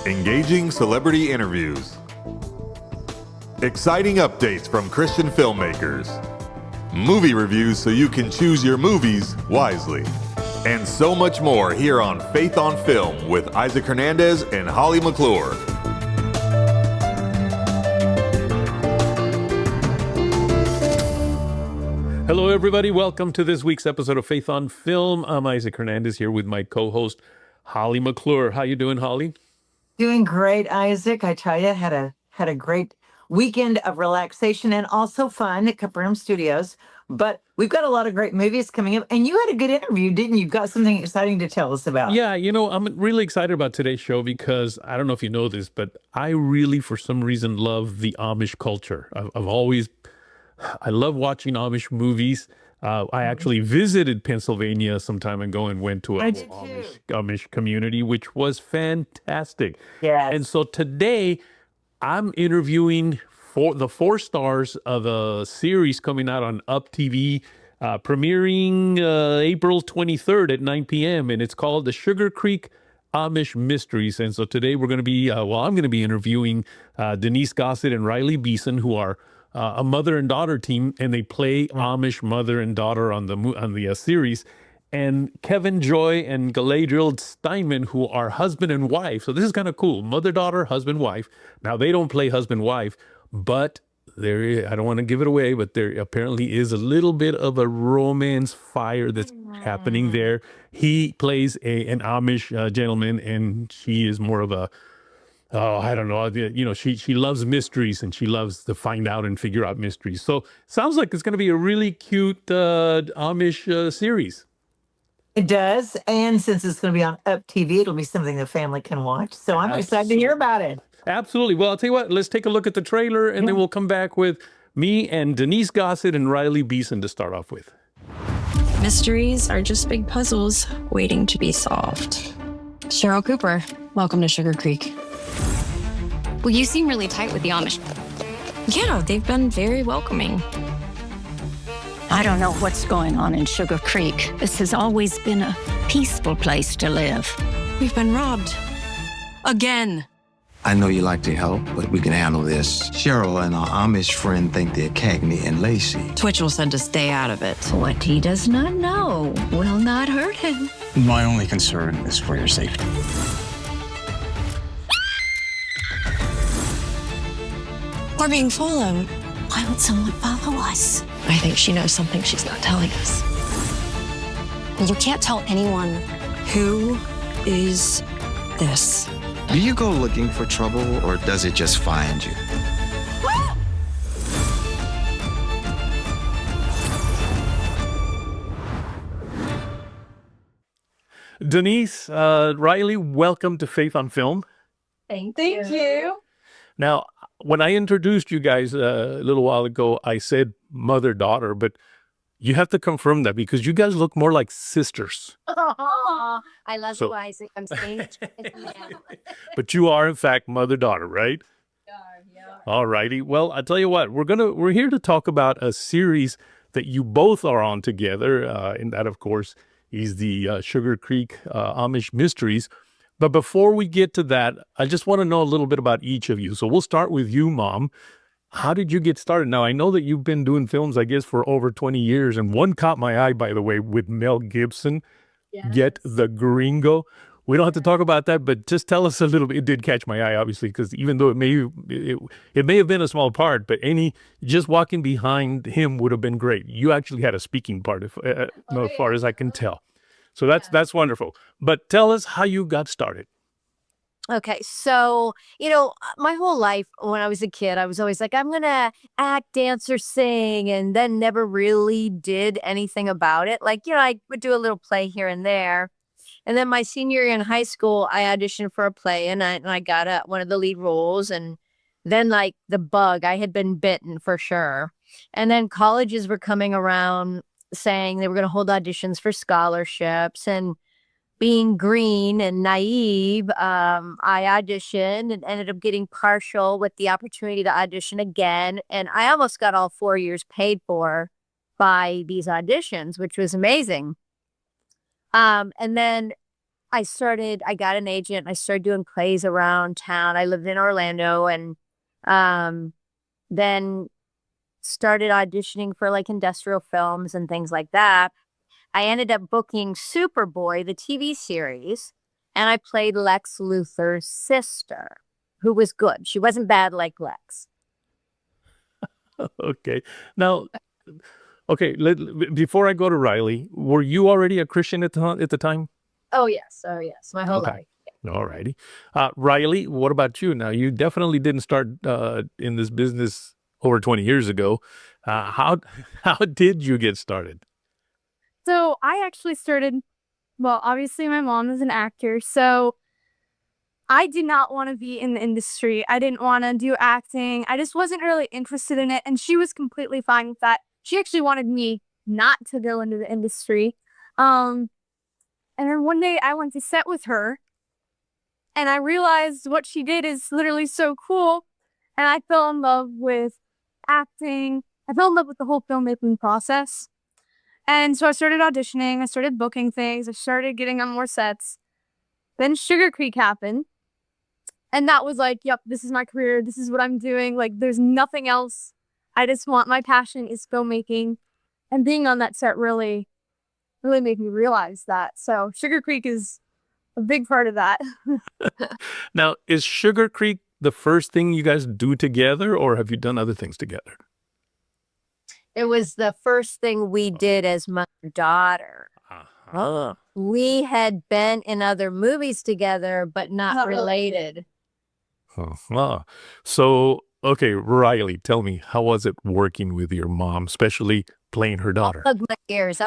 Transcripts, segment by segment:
engaging celebrity interviews, exciting updates from Christian filmmakers, movie reviews so you can choose your movies wisely, and so much more here on Faith on Film with Isaac Hernandez and Holly McClure. Hello, everybody. Welcome to this week's episode of Faith on Film. I'm Isaac Hernandez here with my co-host, Holly McClure. How you doing, Holly? Doing great, Isaac. I tell you, had a great weekend of relaxation and also fun at Capernaum Studios. But we've got a lot of great movies coming up. And you had a good interview, didn't you? Got something exciting to tell us about. Yeah, I'm really excited about today's show because I don't know if you know this, but I really, for some reason, love the Amish culture. I love watching Amish movies. I actually visited Pennsylvania some time ago and went to a Amish community, which was fantastic. Yeah. And so today I'm interviewing the four stars of a series coming out on UPtv, premiering April 23rd at 9 p.m. And it's called the Sugarcreek Amish Mysteries. And so today we're going to be, I'm going to be interviewing Denise Gossett and Rilley Beeson, who are a mother and daughter team, and they play Amish mother and daughter on the series, and Kevin, Joy, and Galadriel Stineman, who are husband and wife. So this is kind of cool. Mother, daughter, husband, wife. Now they don't play husband, wife, but I don't want to give it away, but there apparently is a little bit of a romance fire that's happening there. He plays an Amish gentleman, and she is more of a I don't know. She loves mysteries and she loves to find out and figure out mysteries. So sounds like it's going to be a really cute Amish series. It does. And since it's going to be on UPtv, it'll be something the family can watch. So I'm excited to hear about it. Absolutely. Well, I'll tell you what, let's take a look at the trailer and then we'll come back with me and Denise Gossett and Rilley Beeson to start off with. Mysteries are just big puzzles waiting to be solved. Cheryl Cooper, welcome to Sugar Creek. Well, you seem really tight with the Amish. Yeah, they've been very welcoming. I don't know what's going on in Sugar Creek. This has always been a peaceful place to live. We've been robbed. Again. I know you like to help, but we can handle this. Cheryl and our Amish friend think they're Cagney and Lacey. Twitchell said to stay out of it. What he does not know will not hurt him. My only concern is for your safety. We're being followed. Why would someone follow us? I think she knows something she's not telling us. You can't tell anyone. Who is this? Do you go looking for trouble, or does it just find you? Denise, Rilley, welcome to Faith on Film. Thank you. Now, when I introduced you guys a little while ago, I said mother-daughter, but you have to confirm that because you guys look more like sisters. I love you, Isaac. I'm saying But you are, in fact, mother-daughter, right? Yeah. All righty. Well, I tell you what, we're here to talk about a series that you both are on together, and that, of course, is the Sugarcreek Amish Mysteries. But before we get to that, I just want to know a little bit about each of you. So we'll start with you, Mom. How did you get started? Now, I know that you've been doing films, I guess, for over 20 years. And one caught my eye, by the way, with Mel Gibson, Get the Gringo. We don't have to talk about that, but just tell us a little bit. It did catch my eye, obviously, because even though it may have been a small part, but just walking behind him would have been great. You actually had a speaking part, as far as I can tell. So that's wonderful. But tell us how you got started. Okay, so, my whole life when I was a kid, I was always like, I'm going to act, dance, or sing, and then never really did anything about it. Like, I would do a little play here and there. And then my senior year in high school, I auditioned for a play, and I got one of the lead roles. And then, like, the bug, I had been bitten for sure. And then colleges were coming around saying they were going to hold auditions for scholarships, and being green and naive, I auditioned and ended up getting partial with the opportunity to audition again. And I almost got all 4 years paid for by these auditions, which was amazing. And then I got an agent. I started doing plays around town. I lived in Orlando, and then started auditioning for like industrial films and things like that. I ended up booking Superboy, the TV series, and I played Lex Luthor's sister, who was good. She wasn't bad like Lex. Okay. Now, okay, before I go to Riley, were you already a Christian at the time? Oh, yes. My whole Okay. life. All righty. Riley, what about you? Now, you definitely didn't start in this business over 20 years ago. How did you get started? So I actually started, well, obviously my mom is an actor, so I did not want to be in the industry. I didn't want to do acting. I just wasn't really interested in it, and she was completely fine with that. She actually wanted me not to go into the industry. And then one day I went to set with her, and I realized what she did is literally so cool, and I fell in love with acting. I fell in love with the whole filmmaking process. And so I started auditioning, I started booking things, I started getting on more sets. Then Sugarcreek happened. And that was like, yep, this is my career. This is what I'm doing. Like, there's nothing else. My passion is filmmaking. And being on that set really made me realize that. So Sugarcreek is a big part of that. Now, is Sugarcreek the first thing you guys do together, or have you done other things together? It was the first thing we did as mother-daughter. Uh-huh. We had been in other movies together, but not related. Uh-huh. So, okay, Riley, tell me, how was it working with your mom, especially playing her daughter? I'll plug my ears.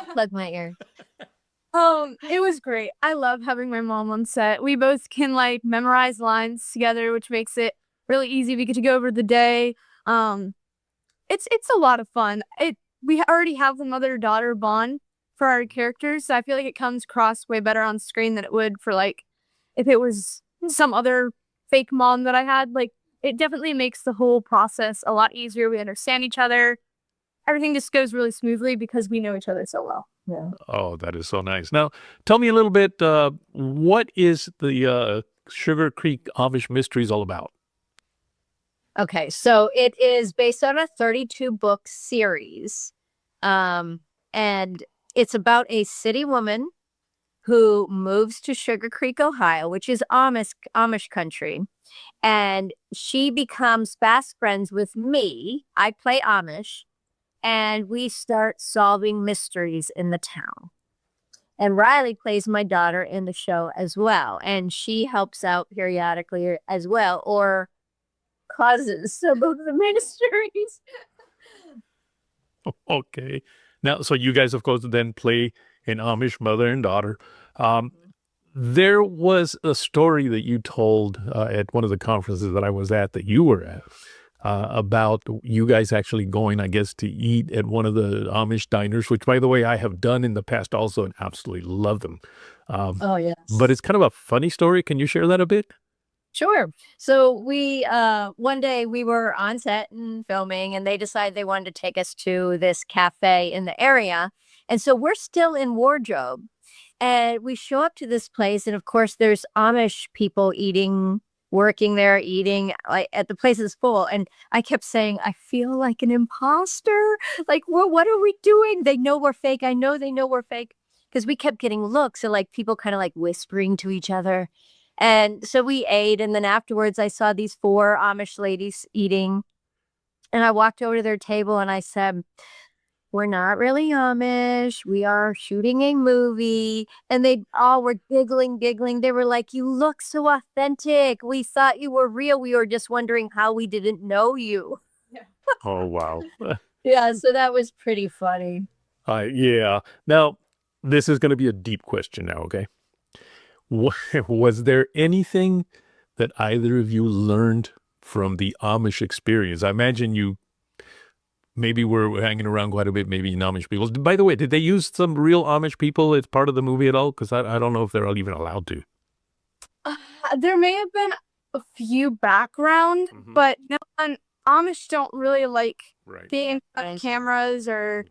It was great. I love having my mom on set. We both can like memorize lines together, which makes it really easy. We get to go over the day. It's a lot of fun. We already have the mother-daughter bond for our characters, so I feel like it comes across way better on screen than it would for like if it was some other fake mom that I had. Like, it definitely makes the whole process a lot easier. We understand each other. Everything just goes really smoothly because we know each other so well. Yeah. Oh, that is so nice. Now, tell me a little bit, what is the Sugarcreek Amish Mysteries all about? Okay, so it is based on a 32-book series. And it's about a city woman who moves to Sugarcreek, Ohio, which is Amish country. And she becomes fast friends with me. I play Amish. And we start solving mysteries in the town. And Riley plays my daughter in the show as well. And she helps out periodically as well, or causes some of the mysteries. Okay. Now, so you guys, of course, then play an Amish mother and daughter. There was a story that you told at one of the conferences that I was at, that you were at, about you guys actually going, I guess, to eat at one of the Amish diners, which, by the way, I have done in the past also and absolutely love them. Oh, yes. But it's kind of a funny story. Can you share that a bit? Sure. So we, one day we were on set and filming, and they decided they wanted to take us to this cafe in the area. And so we're still in wardrobe, and we show up to this place. And of course there's Amish people working there, eating, like, at the place is full. And I kept saying, I feel like an imposter. Like, well, what are we doing? They know we're fake. I know they know we're fake. Because we kept getting looks, and like people kind of like whispering to each other. And so we ate, and then afterwards I saw these 4 Amish ladies eating, and I walked over to their table and I said, we're not really Amish. We are shooting a movie. And they all were giggling. They were like, you look so authentic. We thought you were real. We were just wondering how we didn't know you. Oh, wow. Yeah, so that was pretty funny. Yeah. Now, this is going to be a deep question now, okay? Was there anything that either of you learned from the Amish experience? I imagine you maybe were hanging around quite a bit, maybe in Amish people. By the way, did they use some real Amish people as part of the movie at all? Because I don't know if they're all even allowed to. There may have been a few background, but no one, Amish don't really like being in front of cameras, or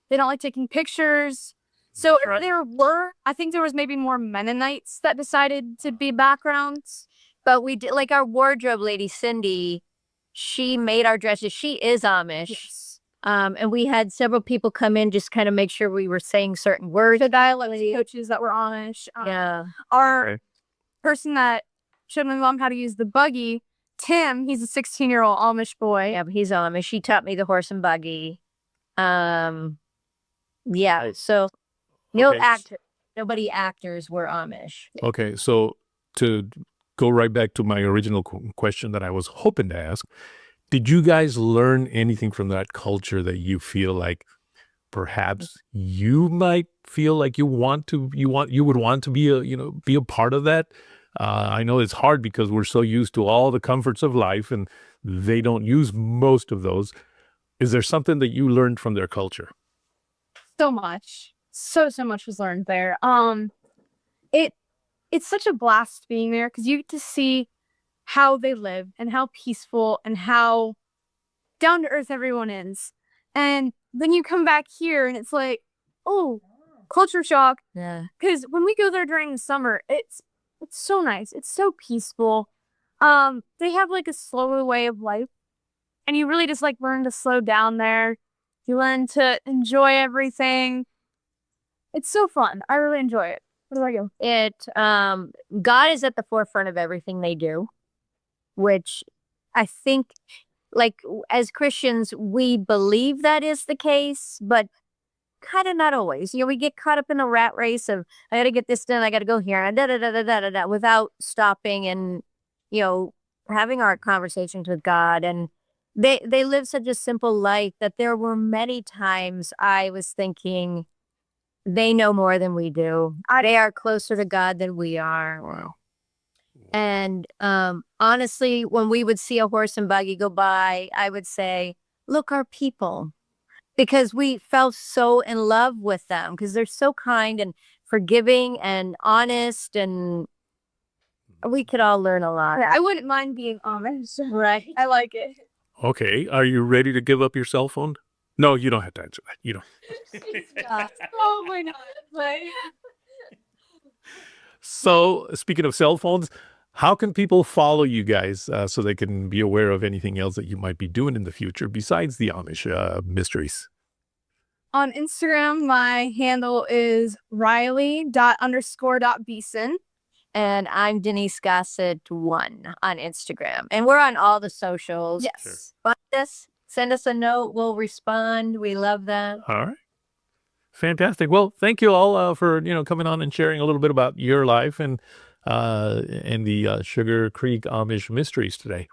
they don't like taking pictures. So I think there was maybe more Mennonites that decided to be backgrounds. But we did, like our wardrobe lady, Cindy, she made our dresses. She is Amish. Yes. And we had several people come in, just kind of make sure we were saying certain words. The dialect coaches that were Amish. Yeah. Our person that showed my mom how to use the buggy, Tim, he's a 16-year-old Amish boy. Yeah, he's Amish. She taught me the horse and buggy. Yeah, so nobody actors were Amish. Okay, so to go right back to my original question that I was hoping to ask, did you guys learn anything from that culture that you feel like perhaps you might feel like you would want to be a part of that? I know it's hard because we're so used to all the comforts of life and they don't use most of those. Is there something that you learned from their culture? So much. So much was learned there. It's such a blast being there because you get to see how they live and how peaceful and how down to earth everyone is. And then you come back here and it's like, oh, culture shock. Yeah. Because when we go there during the summer, it's so nice. It's so peaceful. They have like a slower way of life. And you really just like learn to slow down there. You learn to enjoy everything. It's so fun. I really enjoy it. What about you? God is at the forefront of everything they do, which I think, like, as Christians, we believe that is the case, but kind of not always. We get caught up in a rat race of, I got to get this done, I got to go here, and da-da-da-da-da-da, without stopping and, having our conversations with God. And they live such a simple life that there were many times I was thinking, they know more than we do. They are closer to God than we are. Wow. And honestly, when we would see a horse and buggy go by, I would say, look, our people. Because we fell so in love with them because they're so kind and forgiving and honest, and we could all learn a lot. I wouldn't mind being Amish. Right. I like it. Okay, are you ready to give up your cell phone? No, you don't have to answer that. You don't. Oh my God. So, speaking of cell phones, how can people follow you guys so they can be aware of anything else that you might be doing in the future besides the Amish mysteries? On Instagram, my handle is Rilley_Beeson. And I'm Denise Gossett 1 on Instagram. And we're on all the socials. Yes. Sure. Find us, send us a note. We'll respond. We love that. All right. Fantastic. Well, thank you all for, coming on and sharing a little bit about your life and the Sugarcreek Amish Mysteries today.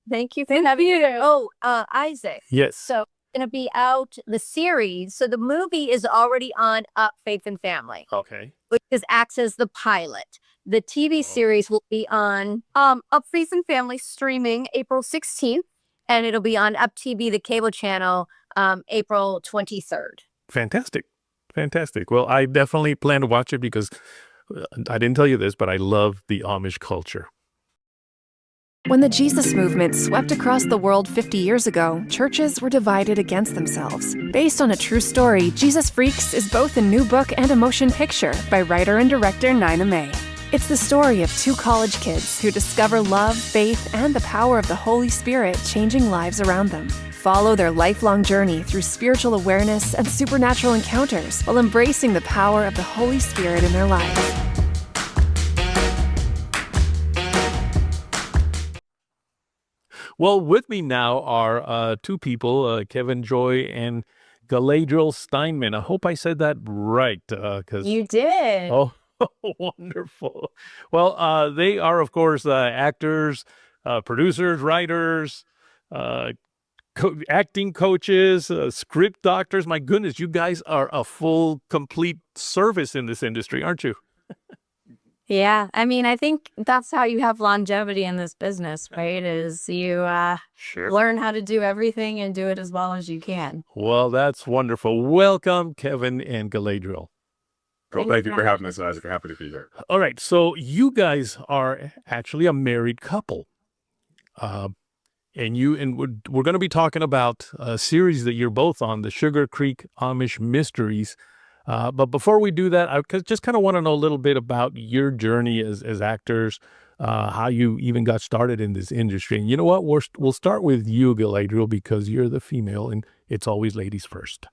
Thank you for having me. Oh, Isaac. Yes. So going to be out the series. So the movie is already on Up Faith and Family. Okay. Which acts as the pilot. The TV series will be on Up Faith and Family streaming April 16th. And it'll be on UPtv, the cable channel, April 23rd. Fantastic. Well, I definitely plan to watch it because I didn't tell you this, but I love the Amish culture. When the Jesus movement swept across the world 50 years ago, churches were divided against themselves. Based on a true story, Jesus Freaks is both a new book and a motion picture by writer and director Nina May. It's the story of two college kids who discover love, faith, and the power of the Holy Spirit changing lives around them. Follow their lifelong journey through spiritual awareness and supernatural encounters while embracing the power of the Holy Spirit in their lives. Well, with me now are two people, Kevin, Joy, and Galadriel Stineman. I hope I said that right. You did. Oh, wonderful. Well, they are, of course, actors, producers, writers, acting coaches, script doctors. My goodness, you guys are a full, complete service in this industry, aren't you? Yeah. I mean, I think that's how you have longevity in this business, right? Is you learn how to do everything and do it as well as you can. Well, that's wonderful. Welcome, Kevin and Galadriel. Thank you for having us, Isaac. We're happy to be here. All right. So you guys are actually a married couple. And we're going to be talking about a series that you're both on, the Sugarcreek Amish Mysteries. But before we do that, I just kind of want to know a little bit about your journey as actors, how you even got started in this industry. And you know what? We'll start with you, Galadriel, because you're the female, and it's always ladies first.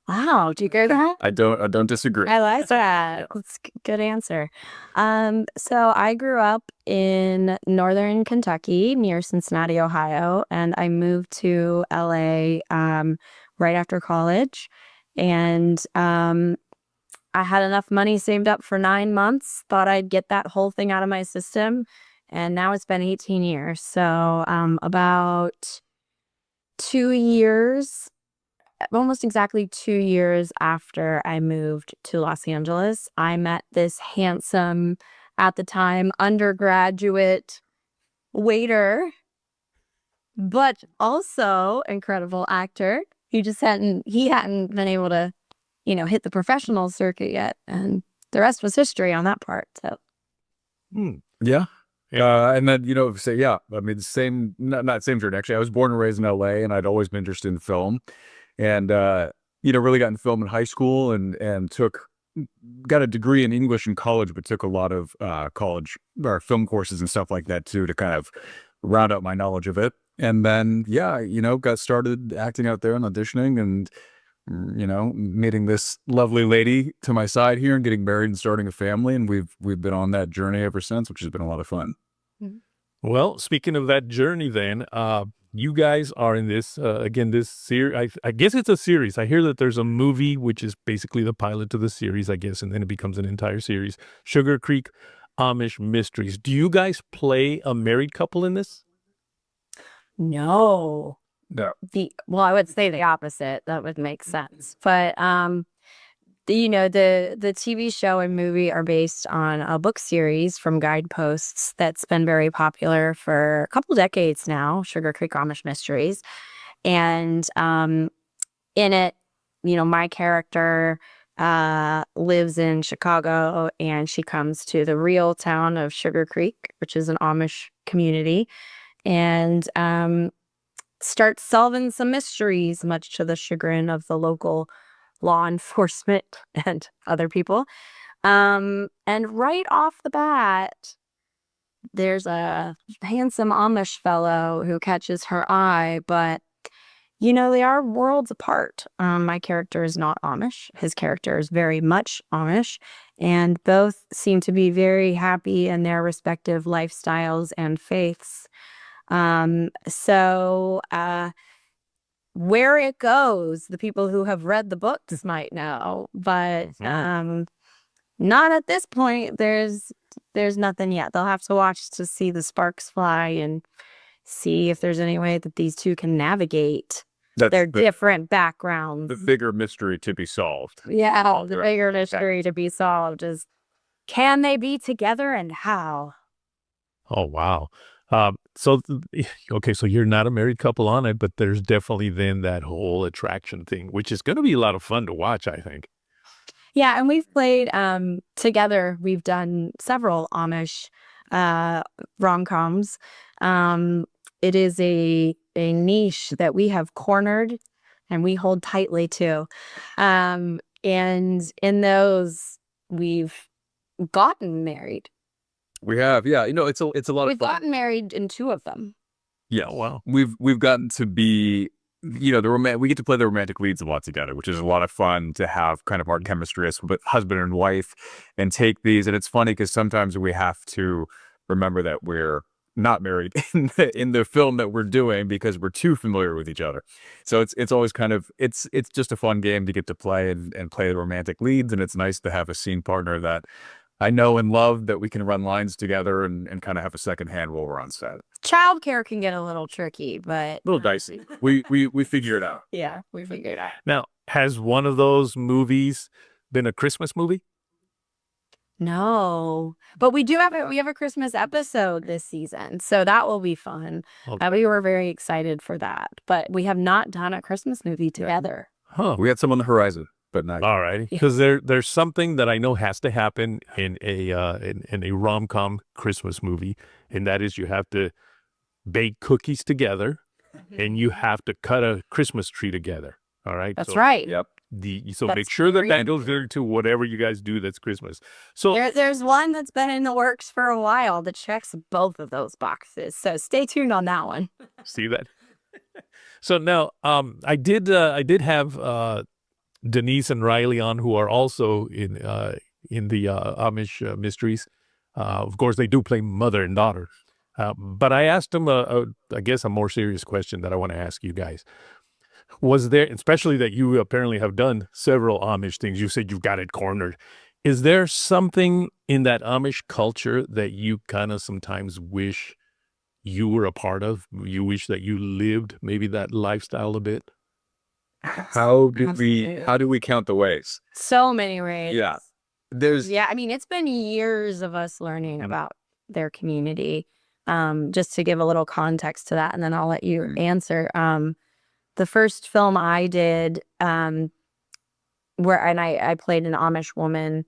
Wow, do you go that? I don't disagree. I like that. That's a good answer. So I grew up in northern Kentucky near Cincinnati, Ohio, and I moved to LA right after college. And I had enough money saved up for 9 months, thought I'd get that whole thing out of my system. And now it's been 18 years. So about 2 years, almost exactly 2 years after I moved to Los Angeles, I met this handsome, at the time, undergraduate waiter, but also incredible actor. He hadn't been able to, hit the professional circuit yet. And the rest was history on that part. So. Yeah. And then, I mean, the same, not same journey, actually. I was born and raised in LA, and I'd always been interested in film. And, really got in film in high school and got a degree in English in college, but took a lot of college or film courses and stuff like that too, to kind of round out my knowledge of it. And then, got started acting out there and auditioning and, meeting this lovely lady to my side here and getting married and starting a family. And we've been on that journey ever since, which has been a lot of fun. Well, speaking of that journey then, you guys are in this, this series. I guess it's a series. I hear that there's a movie, which is basically the pilot to the series, I guess, and then it becomes an entire series. Sugarcreek Amish Mysteries. Do you guys play a married couple in this? No. No. Well, I would say the opposite. That would make sense. But the TV show and movie are based on a book series from Guideposts that's been very popular for a couple decades now, Sugarcreek Amish Mysteries. And in it, my character lives in Chicago, and she comes to the real town of Sugarcreek, which is an Amish community, and starts solving some mysteries, much to the chagrin of the local law enforcement and other people. And right off the bat, there's a handsome Amish fellow who catches her eye, but they are worlds apart. My character is not Amish. His character is very much Amish, and both seem to be very happy in their respective lifestyles and faiths. Where it goes, the people who have read the books might know, but not at this point. There's nothing yet. They'll have to watch to see the sparks fly and see if there's any way that these two can navigate their different backgrounds. The bigger mystery to be solved. Yeah, the bigger mystery to be solved is, can they be together and how? Oh, wow. So you're not a married couple on it, but there's definitely then that whole attraction thing, which is going to be a lot of fun to watch, I think. Yeah, and we've played together. We've done several Amish rom-coms. It is a niche that we have cornered and we hold tightly to. And in those, we've gotten married. We have, yeah. It's a lot of fun. We've gotten married in 2 of them. Yeah, wow. We've gotten to be, we get to play the romantic leads a lot together, which is a lot of fun to have kind of our chemistry as husband and wife and take these. And it's funny because sometimes we have to remember that we're not married in the film that we're doing because we're too familiar with each other. So it's always kind of, it's just a fun game to get to play and play the romantic leads. And it's nice to have a scene partner that I know and love, that we can run lines together and kind of have a second hand while we're on set. Childcare can get a little tricky, but a little dicey. We figure it out. Yeah, we figure it out. Now, has one of those movies been a Christmas movie? No, but we have a Christmas episode this season, so that will be fun. Okay. We were very excited for that, but we have not done a Christmas movie together. Huh. We had some on the horizon. But not all righty, because there's something that I know has to happen in a rom-com Christmas movie, and that is you have to bake cookies together, and you have to cut a Christmas tree together. All right, that's right. Yep. make sure that goes into whatever you guys do that's Christmas. So there's one that's been in the works for a while that checks both of those boxes. So stay tuned on that one. See that? So now, I did have Denise and Rilley on, who are also in the Amish Mysteries. Of course, they do play mother and daughter. But I asked them, I guess, a more serious question that I want to ask you guys. Was there, especially that you apparently have done several Amish things, you said you've got it cornered. Is there something in that Amish culture that you kind of sometimes wish you were a part of? You wish that you lived maybe that lifestyle a bit? How do we count the ways? So many ways. Yeah. I mean, it's been years of us learning about their community. Just to give a little context to that, and then I'll let you answer. The first film I did, where I played an Amish woman,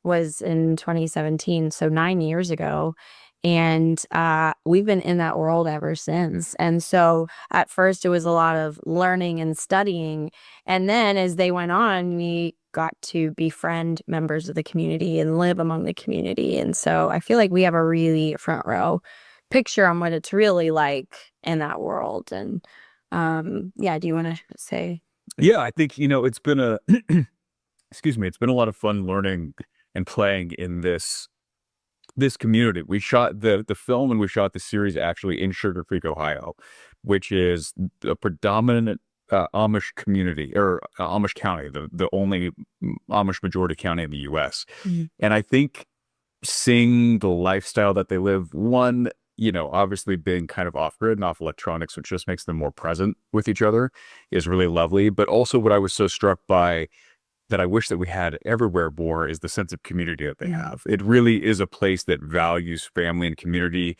was in 2017, so 9 years ago. And we've been in that world ever since. And so at first it was a lot of learning and studying. And then as they went on, we got to befriend members of the community and live among the community. And so I feel like we have a really front row picture on what it's really like in that world. And do you want to say? Yeah, I think, it's been it's been a lot of fun learning and playing in this community. We shot the film and we shot the series actually in Sugarcreek, Ohio, which is a predominant Amish community, or Amish county, the only Amish majority county in the U.S. Mm-hmm. And I think seeing the lifestyle that they live, one, obviously being kind of off-grid and off electronics, which just makes them more present with each other, is really lovely. But also what I was so struck by that I wish that we had everywhere more is the sense of community that they have. It really is a place that values family and community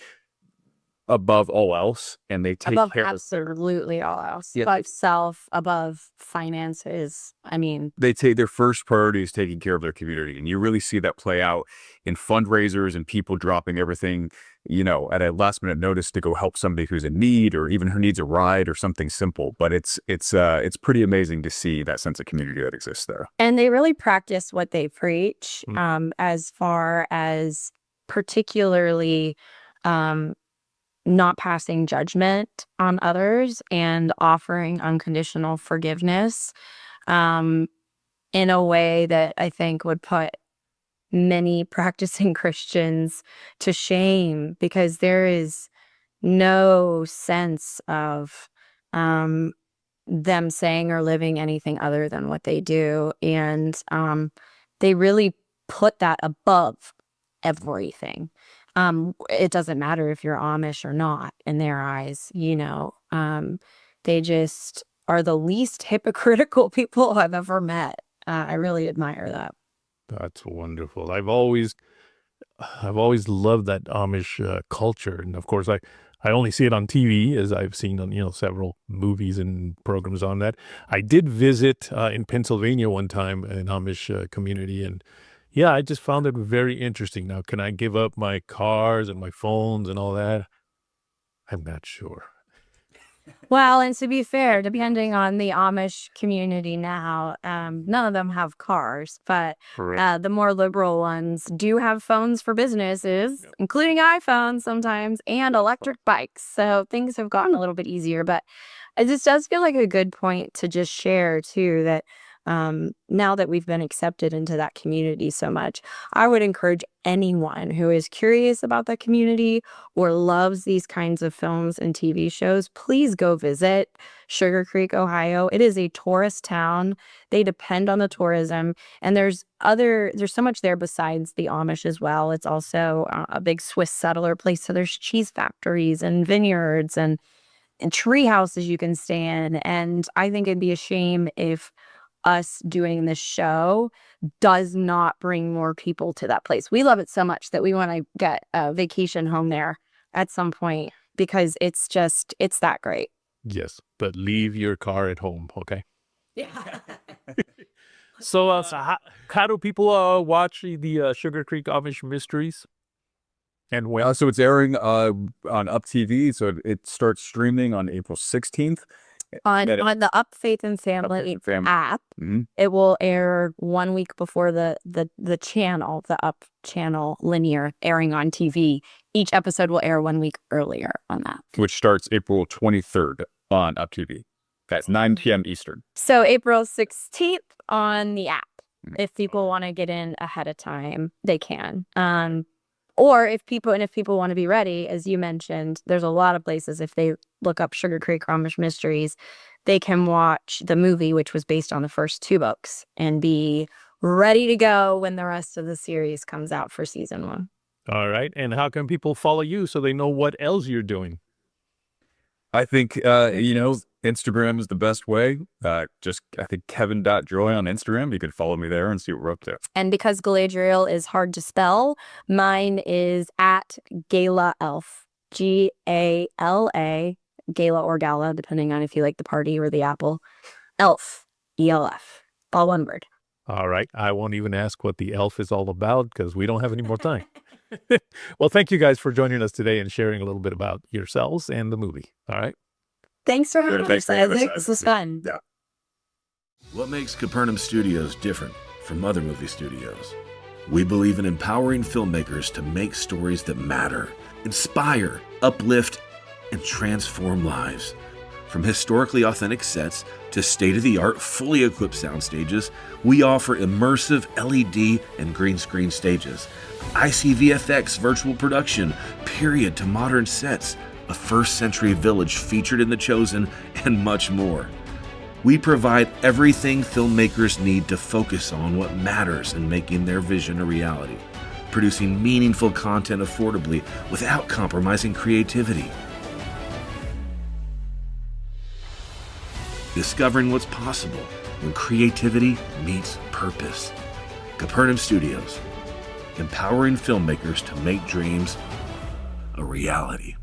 above all else, and they take above care absolutely all else. Yeah. Above self, above finances. I mean, they take their first priority is taking care of their community, and you really see that play out in fundraisers and people dropping everything, at a last minute notice to go help somebody who's in need, or even who needs a ride or something simple. But it's pretty amazing to see that sense of community that exists there. And they really practice what they preach, as far as particularly not passing judgment on others and offering unconditional forgiveness in a way that I think would put many practicing Christians to shame, because there is no sense of them saying or living anything other than what they do. And they really put that above everything. It doesn't matter if you're Amish or not in their eyes, they just are the least hypocritical people I've ever met. I really admire that. That's wonderful. I've always loved that Amish culture. And of course, I only see it on TV, as I've seen on, several movies and programs on that. I did visit in Pennsylvania one time, an Amish community, and yeah, I just found it very interesting. Now, can I give up my cars and my phones and all that? I'm not sure. Well, and to be fair, depending on the Amish community now, none of them have cars, but the more liberal ones do have phones for businesses, including iPhones sometimes, and electric bikes. So things have gotten a little bit easier, but it just does feel like a good point to just share too, that now that we've been accepted into that community so much, I would encourage anyone who is curious about that community or loves these kinds of films and TV shows, please go visit Sugarcreek, Ohio. It is a tourist town. They depend on the tourism, and there's so much there besides the Amish as well. It's also a big Swiss settler place. So there's cheese factories and vineyards and tree houses you can stay in. And I think it'd be a shame if us doing this show does not bring more people to that place. We love it so much that we want to get a vacation home there at some point, because it's that great. Yes, but leave your car at home, okay? Yeah. So how do people watch the Sugarcreek Amish Mysteries? And when? So it's airing on UPtv. So it starts streaming on April 16th. On the Up Faith and Family app, it will air 1 week before the channel, the Up channel linear airing on TV. Each episode will air 1 week earlier on that. Which starts April 23rd on Up TV. That's 9 p.m. Eastern. So April 16th on the app. If people want to get in ahead of time, they can. Or if people want to be ready, as you mentioned, there's a lot of places. If they look up Sugarcreek Amish Mysteries, they can watch the movie, which was based on the first 2 books, and be ready to go when the rest of the series comes out for season 1. All right. And how can people follow you so they know what else you're doing? I think, Instagram is the best way. I think Kevin.Joy on Instagram. You can follow me there and see what we're up to. And because Galadriel is hard to spell, mine is at Gala Elf. Gala, Gala or Gala, depending on if you like the party or the apple. Elf, ELF, all one word. All right. I won't even ask what the elf is all about because we don't have any more time. Well, thank you guys for joining us today and sharing a little bit about yourselves and the movie. All right. Thanks for having us, Isaac. This was fun. Yeah. What makes Capernaum Studios different from other movie studios? We believe in empowering filmmakers to make stories that matter, inspire, uplift, and transform lives. From historically authentic sets to state-of-the-art, fully equipped sound stages, we offer immersive LED and green screen stages, ICVFX virtual production, period to modern sets, a first-century village featured in The Chosen, and much more. We provide everything filmmakers need to focus on what matters in making their vision a reality, producing meaningful content affordably without compromising creativity. Discovering what's possible when creativity meets purpose. Capernaum Studios, empowering filmmakers to make dreams a reality.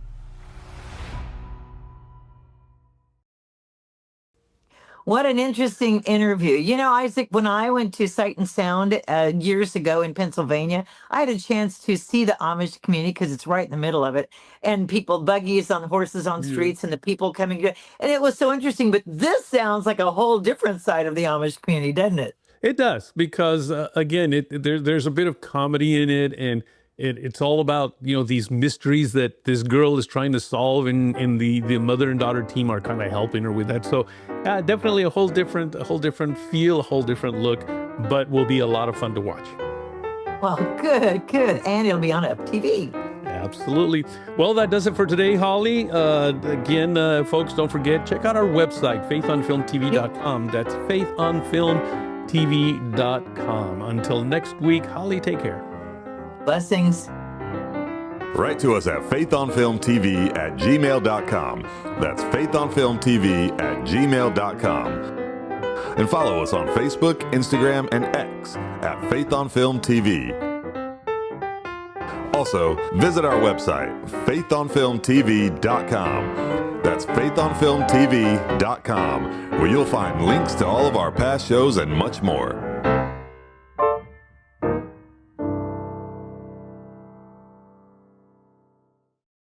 What an interesting interview. You know, Isaac, when I went to Sight and Sound years ago in Pennsylvania, I had a chance to see the Amish community because it's right in the middle of it. And people, buggies on horses on streets and the people coming. And it was so interesting. But this sounds like a whole different side of the Amish community, doesn't it? It does, because, again, there's a bit of comedy in it. And it's all about, these mysteries that this girl is trying to solve, and the mother and daughter team are kind of helping her with that. So definitely a whole different feel, a whole different look, but will be a lot of fun to watch. Well, good. And it'll be on UPtv. Absolutely. Well, that does it for today, Holly. Again, folks, don't forget, check out our website, faithonfilmtv.com. That's faithonfilmtv.com. Until next week, Holly, take care. Blessings. Write to us at faithonfilmtv@gmail.com. That's faithonfilmtv@gmail.com. And follow us on Facebook, Instagram, and X at faithonfilmtv. Also, visit our website, faithonfilmtv.com. That's faithonfilmtv.com, where you'll find links to all of our past shows and much more.